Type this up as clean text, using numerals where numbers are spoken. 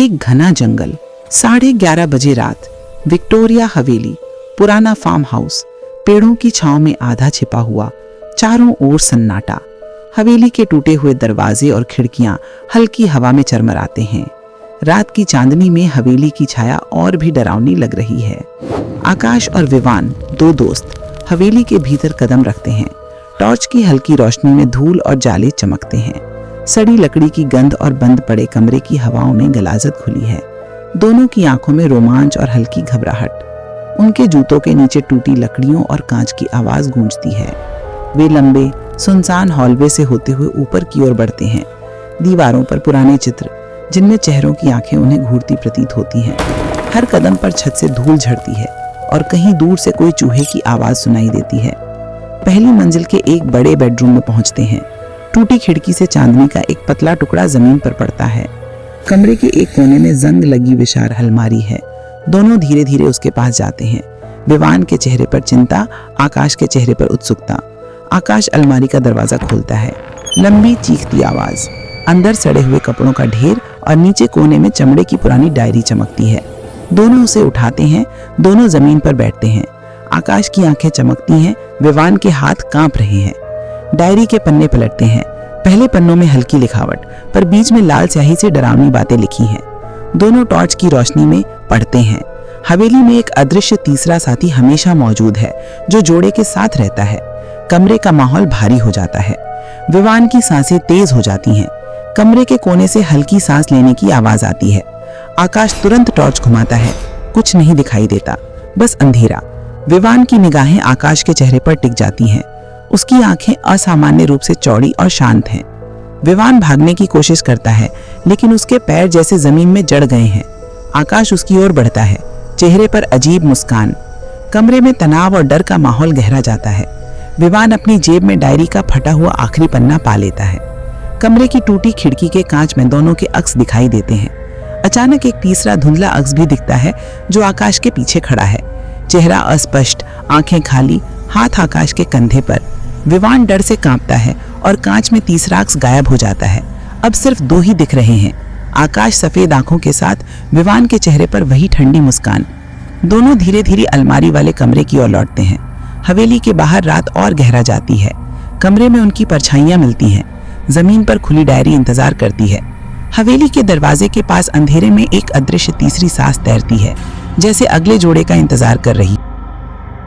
एक घना जंगल। 11:30 बजे रात। विक्टोरिया हवेली, पुराना फार्म हाउस, पेड़ों की छांव में आधा छिपा हुआ, चारों ओर सन्नाटा। हवेली के टूटे हुए दरवाजे और खिड़कियां हल्की हवा में चरमराते हैं। रात की चांदनी में हवेली की छाया और भी डरावनी लग रही है। आकाश और विवान, दो दोस्त, हवेली के भीतर कदम रखते हैं। टॉर्च की हल्की रोशनी में धूल और जाले चमकते हैं। सड़ी लकड़ी की गंध और बंद पड़े कमरे की हवाओं में गलाजत खुली है। दोनों की आंखों में रोमांच और हल्की घबराहट। उनके जूतों के नीचे टूटी लकड़ियों और कांच की आवाज गूंजती है। वे लंबे सुनसान हॉलवे से होते हुए ऊपर की ओर बढ़ते हैं। दीवारों पर पुराने चित्र, जिनमें चेहरों की आंखें उन्हें घूरती प्रतीत होती हैं। हर कदम पर छत से धूल झड़ती है और कहीं दूर से कोई चूहे की आवाज सुनाई देती है। पहली मंजिल के एक बड़े बेडरूम में पहुंचते हैं। टूटी खिड़की से चांदनी का एक पतला टुकड़ा जमीन पर पड़ता है। कमरे के एक कोने में जंग लगी विशाल अलमारी है। दोनों धीरे धीरे उसके पास जाते हैं। विवान के चेहरे पर चिंता, आकाश के चेहरे पर उत्सुकता। आकाश अलमारी का दरवाजा खोलता है। लंबी चीखती आवाज, अंदर सड़े हुए कपड़ों का ढेर और नीचे कोने में चमड़े की पुरानी डायरी चमकती है। दोनों उसे उठाते हैं। दोनों जमीन पर बैठते हैं। आकाश की आंखें चमकती हैं, विवान के हाथ कांप रहे हैं। डायरी के पन्ने पलटते हैं। पहले पन्नों में हल्की लिखावट, पर बीच में लाल स्याही से डरावनी बातें लिखी हैं। दोनों टॉर्च की रोशनी में पढ़ते हैं। हवेली में एक अदृश्य तीसरा साथी हमेशा मौजूद है, जो जोड़े के साथ रहता है। कमरे का माहौल भारी हो जाता है। विवान की सांसें तेज हो जाती हैं। कमरे के कोने से हल्की सांस लेने की आवाज आती है। आकाश तुरंत टॉर्च घुमाता है। कुछ नहीं दिखाई देता, बस अंधेरा। विवान की निगाहें आकाश के चेहरे पर टिक जाती हैं। उसकी आंखें असामान्य रूप से चौड़ी और शांत हैं। विवान भागने की कोशिश करता है, लेकिन उसके पैर जैसे जमीन में जड़ गए हैं। आकाश उसकी ओर बढ़ता है, चेहरे पर अजीब मुस्कान। कमरे में तनाव और डर का माहौल गहरा जाता है। विवान अपनी जेब में डायरी का फटा हुआ आखिरी पन्ना पा लेता है। कमरे की टूटी खिड़की के कांच में दोनों के अक्स दिखाई देते हैं। अचानक एक तीसरा धुंधला अक्स भी दिखता है, जो आकाश के पीछे खड़ा है। चेहरा अस्पष्ट, आंखें खाली, हाथ आकाश के कंधे पर। विवान डर से कांपता है और कांच में तीसरा अक्स गायब हो जाता है। अब सिर्फ दो ही दिख रहे हैं, आकाश सफेद आंखों के साथ, विवान के चेहरे पर वही ठंडी मुस्कान। दोनों धीरे धीरे अलमारी वाले कमरे की ओर लौटते हैं। हवेली के बाहर रात और गहरा जाती है। कमरे में उनकी परछाइयां मिलती हैं। जमीन पर खुली डायरी इंतजार करती है। हवेली के दरवाजे के पास अंधेरे में एक अदृश्य तीसरी सांस तैरती है, जैसे अगले जोड़े का इंतजार कर रही।